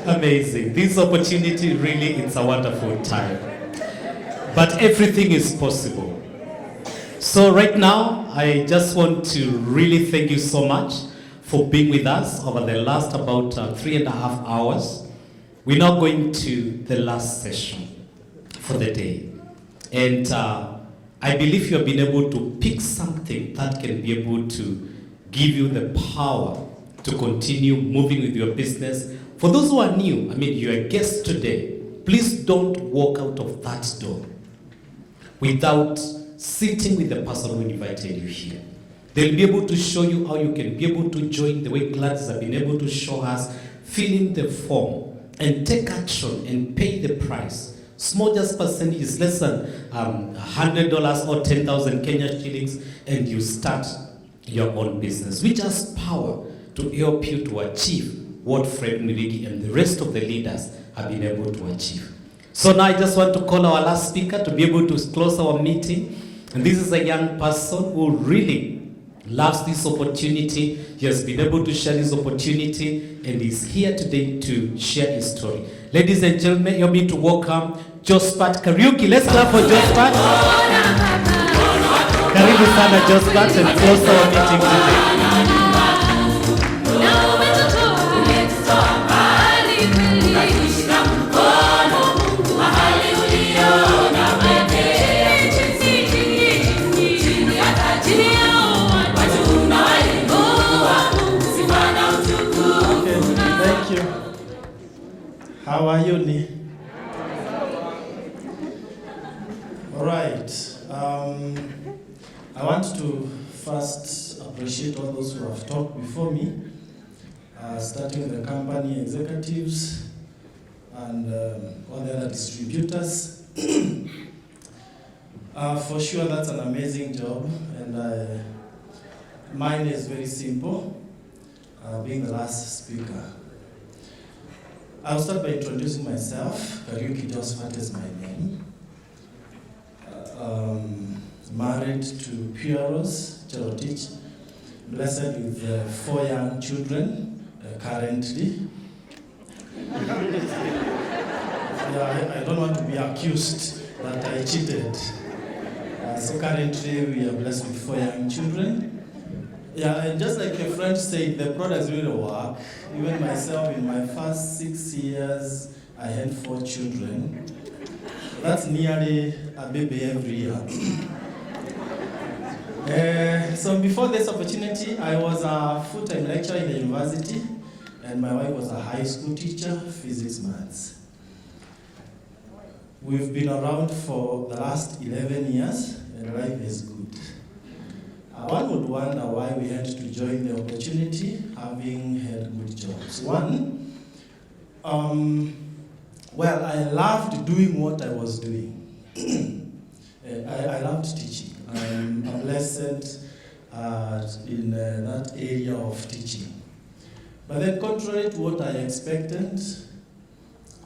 Amazing. This opportunity, really, it's a wonderful time. But everything is possible. So right now, I just want to really thank you so much for being with us over the last about 3.5 hours. We're now going to the last session for the day. And I believe you have been able to pick something that can be able to give you the power to continue moving with your business. For those who are new, I mean, you're a guest today, please don't walk out of that door without sitting with the person who invited you here. They'll be able to show you how you can be able to join the way Gladys have been able to show us, fill in the form and take action and pay the price. Small just percentage is less than $100 or 10,000 Kenya shillings, and you start your own business. We just power to help you to achieve what Fred Mirigi and the rest of the leaders have been able to achieve. So now I just want to call our last speaker to be able to close our meeting. And this is a young person who really loves this opportunity. He has been able to share this opportunity and is here today to share his story. Ladies and gentlemen, help me to welcome JOSPHAT KARIUKI. Let's clap for JOSPHAT. Karibu sana JOSPHAT, and close our meeting today. How are you, Ni? All right. I want to first appreciate all those who have talked before me, starting with the company executives and all the other distributors. For sure, that's an amazing job, and mine is very simple, being the last speaker. I'll start by introducing myself. KARIUKI JOSPHAT is my name. Married to Pieros Cherotich, blessed with 4 young children currently. I don't want to be accused that I cheated. So currently we are blessed with 4 young children. Yeah, and just like your friend said, the products really work. Even myself, in my first 6 years, I had 4 children. That's nearly a baby every year. So before this opportunity, I was a full-time lecturer in the university, and my wife was a high school teacher, physics, maths. We've been around for the last 11 years, and life is good. One would wonder why we had to join the opportunity, having had good jobs. One, well, I loved doing what I was doing. I loved teaching. I'm blessed in that area of teaching. But then, contrary to what I expected,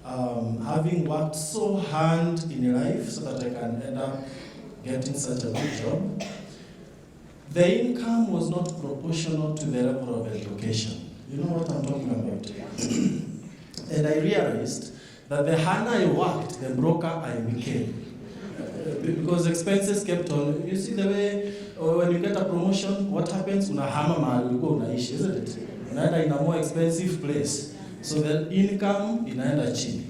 having worked so hard in life so that I can end up getting such a good job, the income was not proportional to the level of education. You know what I'm talking about? And I realized that the harder I worked, the broker I became. Because expenses kept on. You see the way when you get a promotion, what happens? Unahama mahali ulikuwa unaishi, isn't it? Unaenda in a more expensive place. So the income inaenda chini.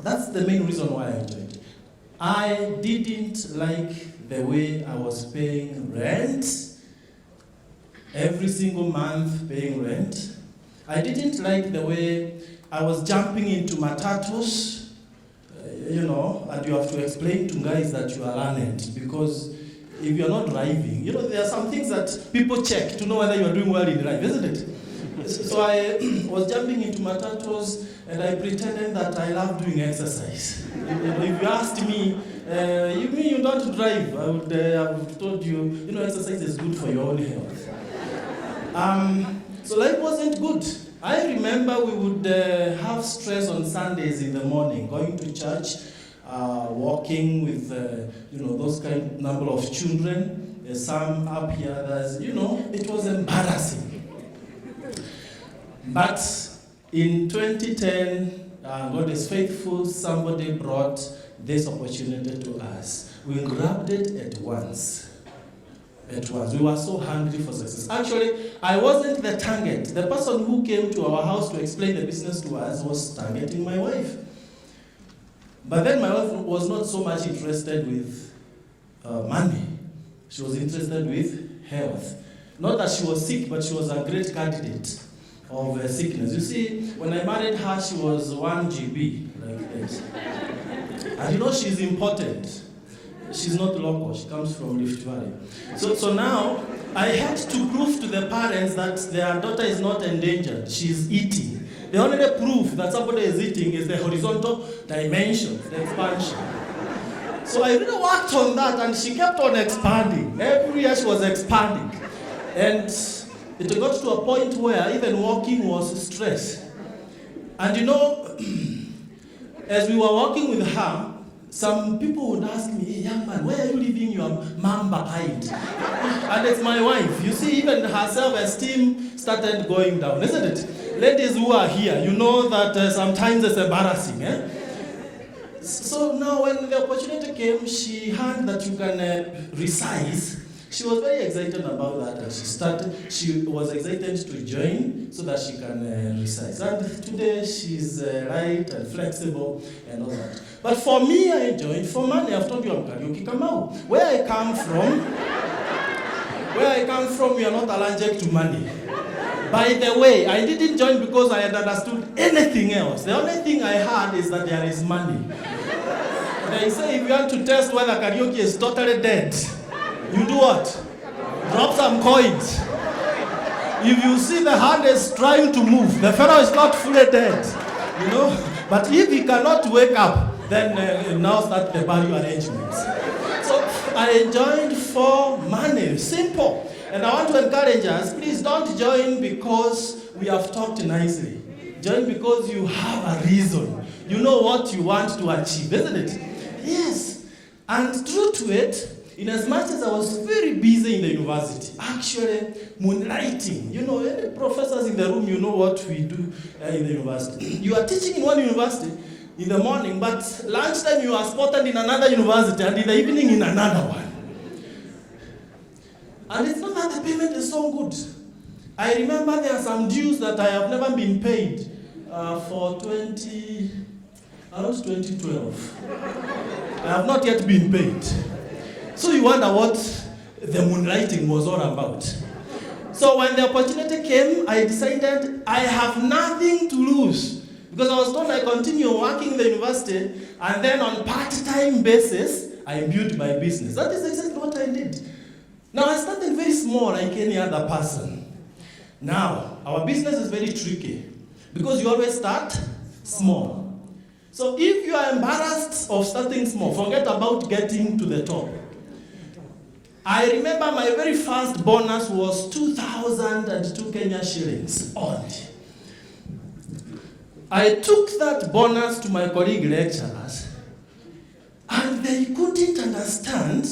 That's the main reason why I joined. I didn't like the way I was paying rent, every single month paying rent. I didn't like the way I was jumping into matatus, and you have to explain to guys that you are learned, because if you're not driving, there are some things that people check to know whether you're doing well in life, isn't it? So I was jumping into matatus, and I pretended that I love doing exercise. If you asked me, you mean you don't drive? I would have told you, exercise is good for your own health. So life wasn't good. I remember we would have stress on Sundays in the morning, going to church, walking with, those kind number of children, some up here, it was embarrassing. But in 2010, God is faithful, somebody brought this opportunity to us. We grabbed it at once. We were so hungry for success. Actually, I wasn't the target. The person who came to our house to explain the business to us was targeting my wife. But then my wife was not so much interested with money. She was interested with health. Not that she was sick, but she was a great candidate of sickness. You see, when I married her, she was 1 GB, like this. And you know she's important. She's not local, she comes from Rift Valley. So now, I had to prove to the parents that their daughter is not endangered, she's eating. The only proof that somebody is eating is the horizontal dimension, the expansion. So I really worked on that, and she kept on expanding. Every year she was expanding. And it got to a point where even walking was stress. And you know, as we were walking with her, some people would ask me, hey, young man, where are you leaving your mom behind? And it's my wife. You see, even her self-esteem started going down, isn't it? Ladies who are here, you know that sometimes it's embarrassing. Eh? So now when the opportunity came, she heard that you can resize. She was very excited about that, and she was excited to join so that she can resize. And today she's light and flexible and all that. But for me, I joined for money. I've told you I'm Kariuki Kamau. Where I come from, we are not allergic to money. By the way, I didn't join because I had understood anything else. The only thing I heard is that there is money. They say if you want to test whether Kariuki is totally dead, you do what? Drop some coins. If you see the hand is trying to move, the fellow is not fully dead, you know. But if he cannot wake up, then now start the value arrangements. So I joined for money, simple. And I want to encourage us, please don't join because we have talked nicely. Join because you have a reason. You know what you want to achieve, isn't it? Yes. And true to it, in as much as I was very busy in the university, actually moonlighting. You know, any professors in the room, you know what we do in the university. You are teaching in one university in the morning, but lunchtime you are spotted in another university, and in the evening in another one. And it's not that the payment is so good. I remember there are some dues that I have never been paid for around 2012. I have not yet been paid. So you wonder what the moonlighting was all about. So when the opportunity came, I decided I have nothing to lose. Because I was told I continue working in the university, and then on part-time basis, I built my business. That is exactly what I did. Now I started very small like any other person. Now, our business is very tricky, because you always start small. So if you are embarrassed of starting small, forget about getting to the top. I remember my very first bonus was 2,002 Kenya shillings only. I took that bonus to my colleague lecturers, and they couldn't understand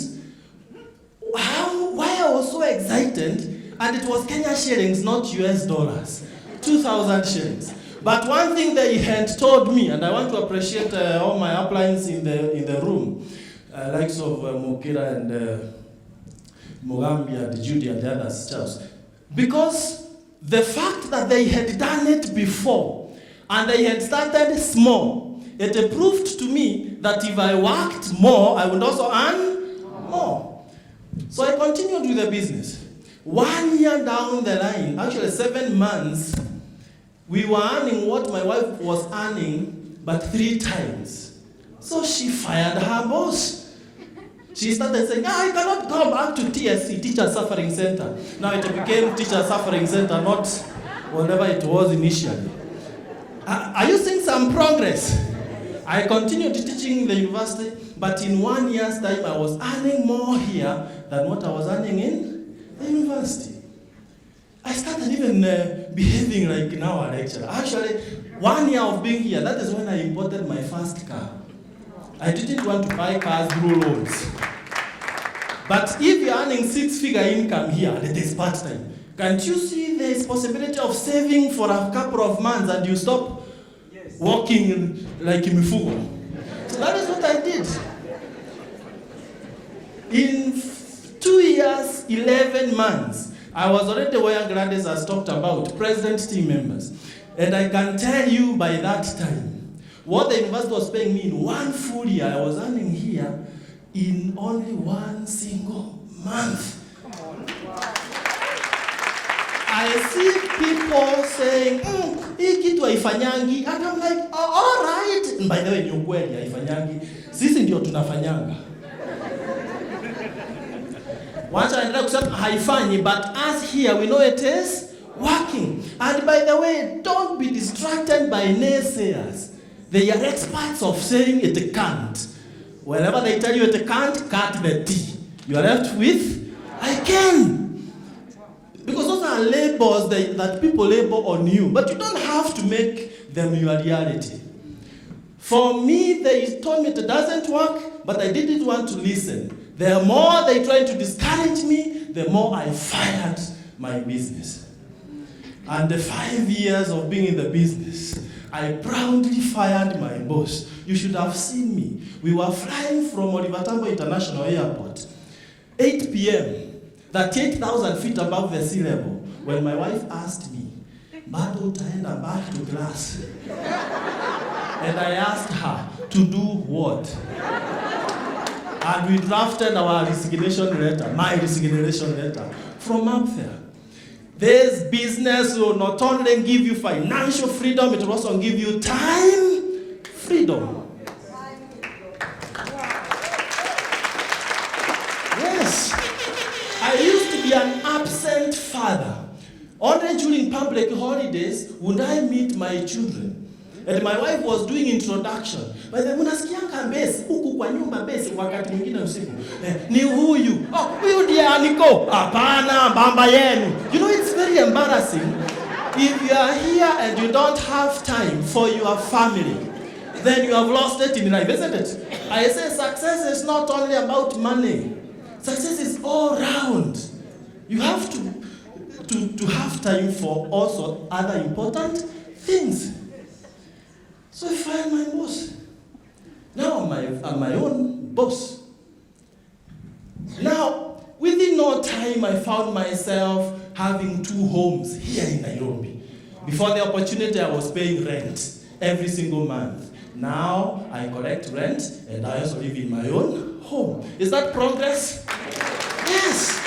why I was so excited, and it was Kenya shillings, not US dollars, 2,000 shillings. But one thing they had told me, and I want to appreciate all my uplines in the room, likes of Mukira and Mogambia, and Judy, and the others, Charles. Because the fact that they had done it before, and they had started small, it proved to me that if I worked more, I would also earn more. So I continued with the business. 1 year down the line, actually 7 months, we were earning what my wife was earning, but 3 times. So she fired her boss. She started saying, I cannot go back to TSC, Teacher Suffering Center. Now it became Teacher Suffering Center, not whatever it was initially. Are you seeing some progress? I continued teaching in the university, but in 1 year's time, I was earning more here than what I was earning in the university. I started even behaving like now a lecturer. Actually, 1 year of being here, that is when I imported my first car. I didn't want to buy cars through loans. But if you're earning 6-figure income here, it is part-time. Can't you see there is possibility of saving for a couple of months and you stop walking like mifugo? So that is what I did. In 2 years, 11 months, I was already wearing Gladys has talked about, president team members. And I can tell you by that time, what the university was paying me in 1 full year, I was earning here in only 1 single month. I see people saying, hii kitu haifanyangi, and I'm like, oh, all right. And by the way, ni ukweli haifanyangi. Sisi ndio tunafanyanga. Once I kusema haifanyi, but us here, we know it is working. And by the way, don't be distracted by naysayers. They are experts of saying it can't. Whenever they tell you it can't, cut the T. You are left with, I can. Because those are labels that people label on you. But you don't have to make them your reality. For me, they told me it doesn't work, but I didn't want to listen. The more they tried to discourage me, the more I fired my business. And the 5 years of being in the business, I proudly fired my boss. You should have seen me. We were flying from Oliver Tambo International Airport, 8 p.m., 38,000 feet above the sea level, when my wife asked me, bado utaenda back to class? And I asked her, to do what? And we drafted our resignation letter, my resignation letter, from up there. This business will not only give you financial freedom, it will also give you time freedom. Yes. I used to be an absent father. Only during public holidays would I meet my children. And my wife was doing introduction. By the munasikianga base, huku kwa nyumba base wakati mwingine usiku. Ni huyu. Oh, huyu ndiye Aniko. Hapana, bamba yenu. You know, it's very embarrassing. If you are here and you don't have time for your family, then you have lost it in life, isn't it? I say success is not only about money. Success is all round. You have to have time for also other important things. So I fired my boss. Now I'm my own boss. Now, within no time, I found myself having 2 homes here in Nairobi. Before the opportunity, I was paying rent every single month. Now, I collect rent and I also live in my own home. Is that progress? Yes.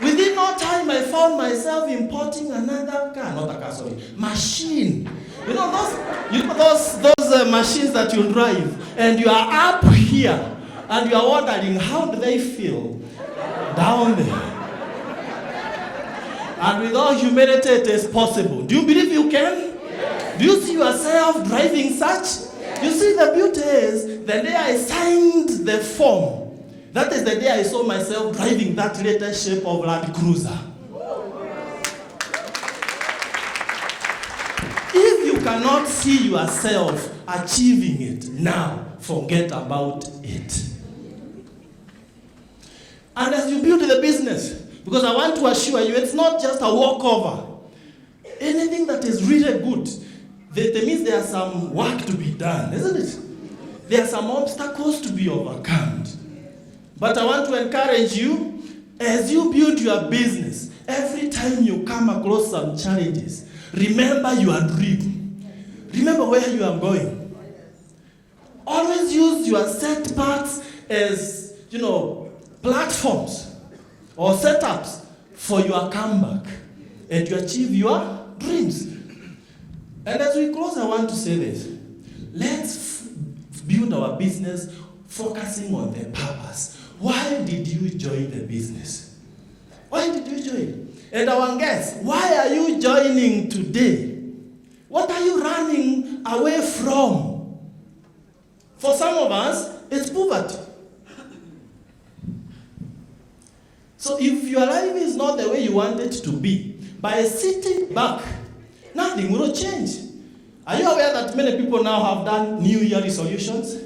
Within no time, I found myself importing another car, not a car, sorry, machine. You know those machines that you drive, and you are up here, and you are wondering how do they feel down there. And with all humility, it is possible. Do you believe you can? Do you see yourself driving such? You see, the beauty is the day I signed the form. That is the day I saw myself driving that latest shape of Land Cruiser. If you cannot see yourself achieving it now, forget about it. And as you build the business, because I want to assure you, it's not just a walkover. Anything that is really good, that means there are some work to be done, isn't it? There are some obstacles to be overcome. But I want to encourage you, as you build your business, every time you come across some challenges, remember your dream. Remember where you are going. Always use your setbacks as, platforms or setups for your comeback and to achieve your dreams. And as we close, I want to say this. Let's build our business focusing on the purpose. Why did you join the business? Why did you join? And our guests, why are you joining today? What are you running away from? For some of us, it's poverty. So if your life is not the way you want it to be, by sitting back, nothing will change. Are you aware that many people now have done New Year resolutions?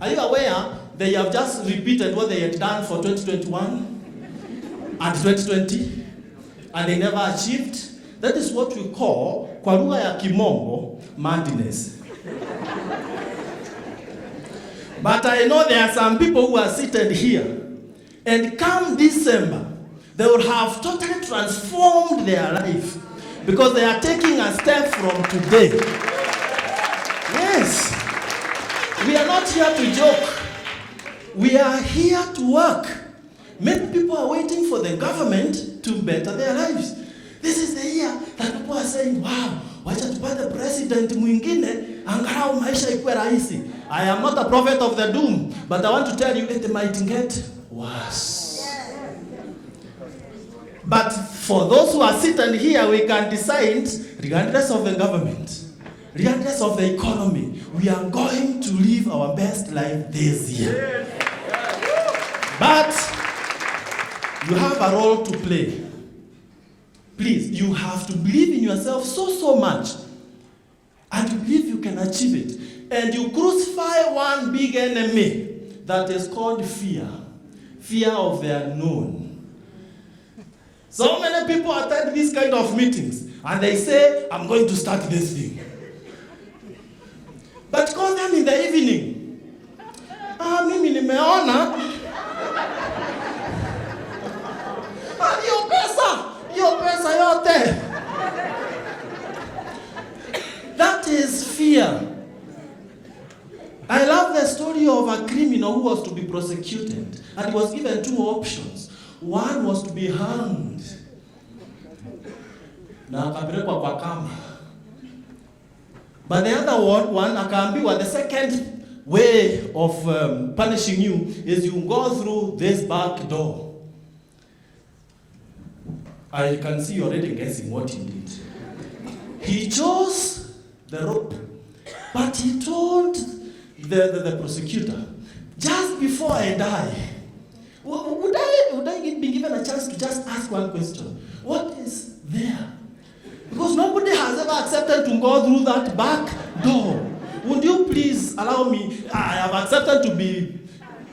Are you aware they have just repeated what they had done for 2021? and 2020, and they never achieved. That is what we call, kwa lugha ya kimombo, madness. But I know there are some people who are seated here, and come December, they will have totally transformed their life because they are taking a step from today. Yes. We are not here to joke. We are here to work. Many people are waiting for the government to better their lives. This is the year that people are saying, wow, wacha tupate president mwingine, angalau maisha ikuwe rahisi. I am not a prophet of the doom, but I want to tell you it might get worse. But for those who are sitting here, we can decide, regardless of the government, regardless of the economy, we are going to live our best life this year. But you have a role to play. Please, you have to believe in yourself so much, and you believe you can achieve it. And you crucify one big enemy that is called fear. Fear of the unknown. So many people attend these kind of meetings and they say, I'm going to start this thing. But call them in the evening. Mimi nimeona. Hiyo pesa yote. That is fear. I love the story of a criminal who was to be prosecuted, and he was given two options. One was to be hanged. Na akapelekwa kwa kamba. But the other one akaambiwa, the second way of punishing you is you go through this back door. I can see you already guessing what he did. He chose the rope, but he told the prosecutor, just before I die, would I be given a chance to just ask one question? What is there? Because nobody has ever accepted to go through that back door. Would you please allow me? I have accepted to be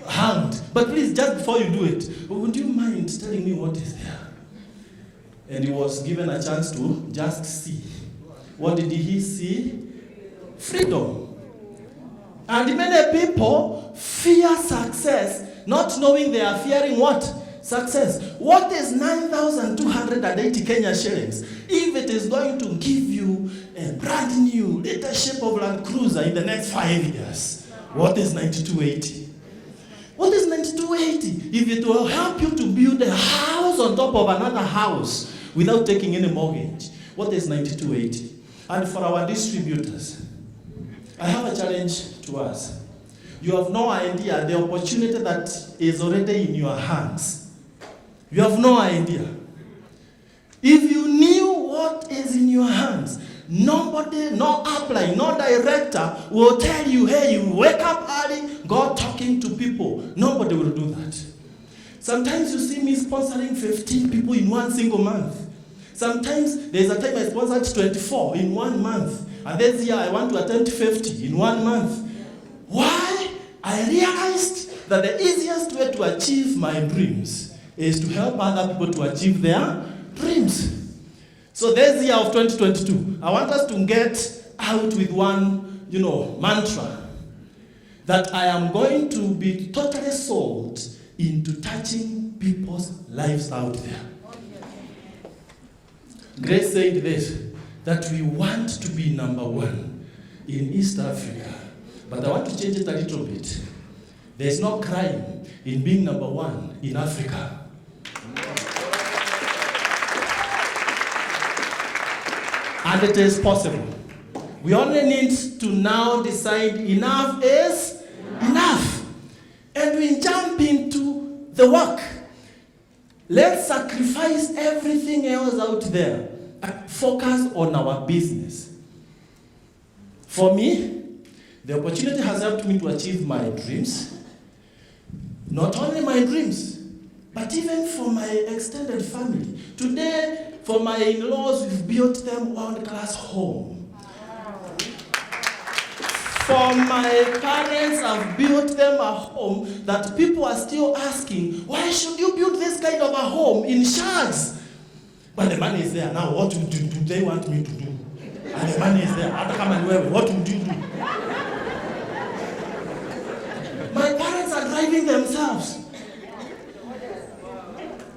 hanged, but please, just before you do it, would you mind telling me what is there? And he was given a chance to just see. What did he see? Freedom. And many people fear success, not knowing they are fearing what? Success. What is 9,280 Kenya shillings if it is going to give you a brand new leadership of Land Cruiser in the next 5 years? What is 9280? What is 9280 if it will help you to build a house on top of another house without taking any mortgage? What is 9280? And for our distributors, I have a challenge to us. You have no idea the opportunity that is already in your hands. You have no idea. If you knew what is in your hands, nobody, no upline, no director will tell you, hey, you wake up early, go talking to people. Nobody will do that. Sometimes you see me sponsoring 15 people in one single month. Sometimes there's a time I sponsored 24 in 1 month. And this year I want to attempt 50 in 1 month. Why? I realized that the easiest way to achieve my dreams is to help other people to achieve their dreams. So this year of 2022, I want us to get out with one, mantra. That I am going to be totally sold into touching people's lives out there. Grace said this, that we want to be number one in East Africa. But I want to change it a little bit. There's no crime in being number one in Africa. And it is possible. We only need to now decide enough is enough. And we jump into the work. Let's sacrifice everything else out there and focus on our business. For me, the opportunity has helped me to achieve my dreams. Not only my dreams, but even for my extended family. Today, for my in-laws, we've built them one-class home. For my parents, I've built them a home that people are still asking, why should you build this this kind of a home in shares. But the money is there. Now what do they want me to do? And the money is there. What would you do? My parents are driving themselves.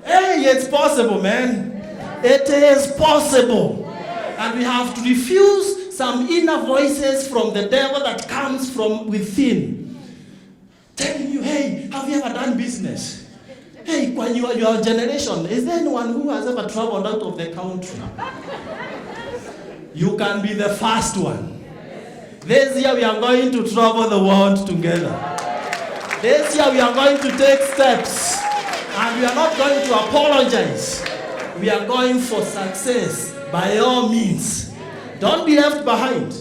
Hey, it's possible, man. It is possible. And we have to refuse some inner voices from the devil that comes from within. Telling you, hey, have you ever done business? Hey, when you are your generation, is there anyone who has ever traveled out of the country? You can be the first one. This year we are going to travel the world together. This year we are going to take steps. And we are not going to apologize. We are going for success by all means. Don't be left behind.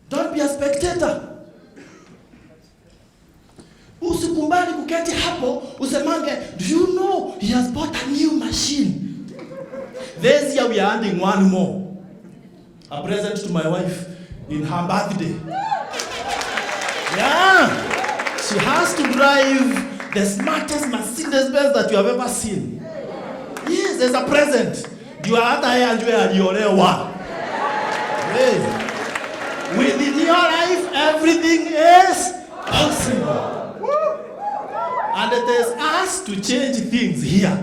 Don't be a spectator. Usikumbali kuketi hapo, usemange, do you know he has bought a new machine? This year we are adding one more. A present to my wife in her birthday. Yeah. She has to drive the smartest Mercedes-Benz that you have ever seen. Yes, there's a present. You are at within your life, everything is possible. And it is us to change things here.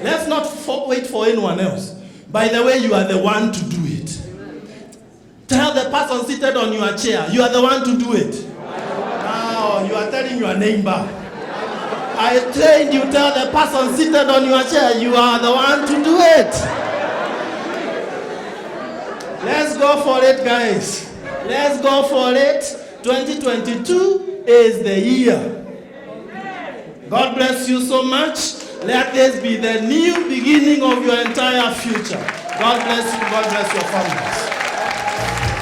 Let's not wait for anyone else. By the way, you are the one to do it. Tell the person seated on your chair, you are the one to do it. Now, you are telling your neighbor. I trained you, tell the person seated on your chair, you are the one to do it. Let's go for it, guys. Let's go for it. 2022 is the year. God bless you so much. Let this be the new beginning of your entire future. God bless you. God bless your families.